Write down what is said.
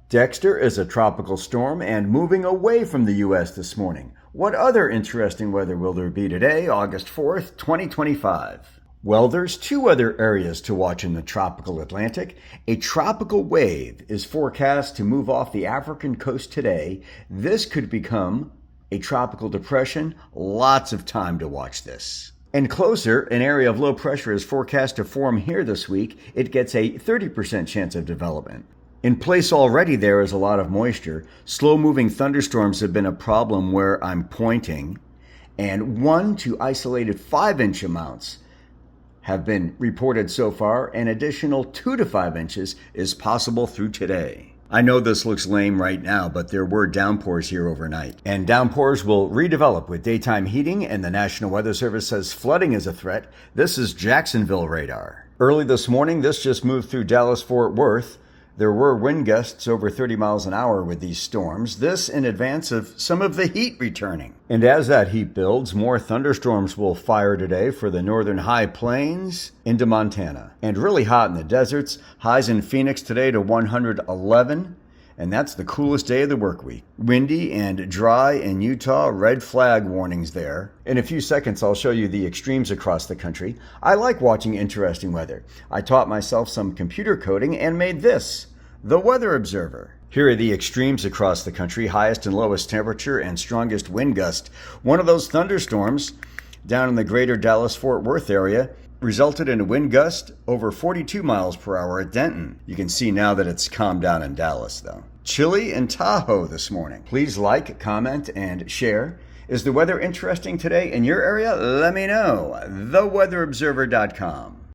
Dexter is a tropical storm and moving away from the U.S. this morning. What other interesting weather will there be today, August 4th, 2025? Well, there's two other areas to watch in the tropical Atlantic. A tropical wave is forecast to move off the African coast today. This could become a tropical depression. Lots of time to watch this. And closer, an area of low pressure is forecast to form here this week. It gets a 30% chance of development. In place already there is a lot of moisture. Slow-moving thunderstorms have been a problem where I'm pointing, and 1 to isolated 5-inch amounts have been reported so far. An additional 2 to 5 inches is possible through today. I know this looks lame right now, but there were downpours here overnight. And downpours will redevelop with daytime heating, and the National Weather Service says flooding is a threat. This is Jacksonville radar. Early this morning, this just moved through Dallas-Fort Worth. There were wind gusts over 30 miles an hour with these storms, this in advance of some of the heat returning. And as that heat builds, more thunderstorms will fire today for the northern high plains into Montana. And really hot in the deserts, highs in Phoenix today to 111, and that's the coolest day of the work week. Windy and dry in Utah, red flag warnings there. In a few seconds, I'll show you the extremes across the country. I like watching interesting weather. I taught myself some computer coding and made this, TheWeatherObserver. Here are the extremes across the country, highest and lowest temperature and strongest wind gust. One of those thunderstorms down in the greater Dallas-Fort Worth area resulted in a wind gust over 42 miles per hour at Denton. You can see now that it's calmed down in Dallas, though. Chilly in Tahoe this morning. Please like, comment, and share. Is the weather interesting today in your area? Let me know. TheWeatherObserver.com.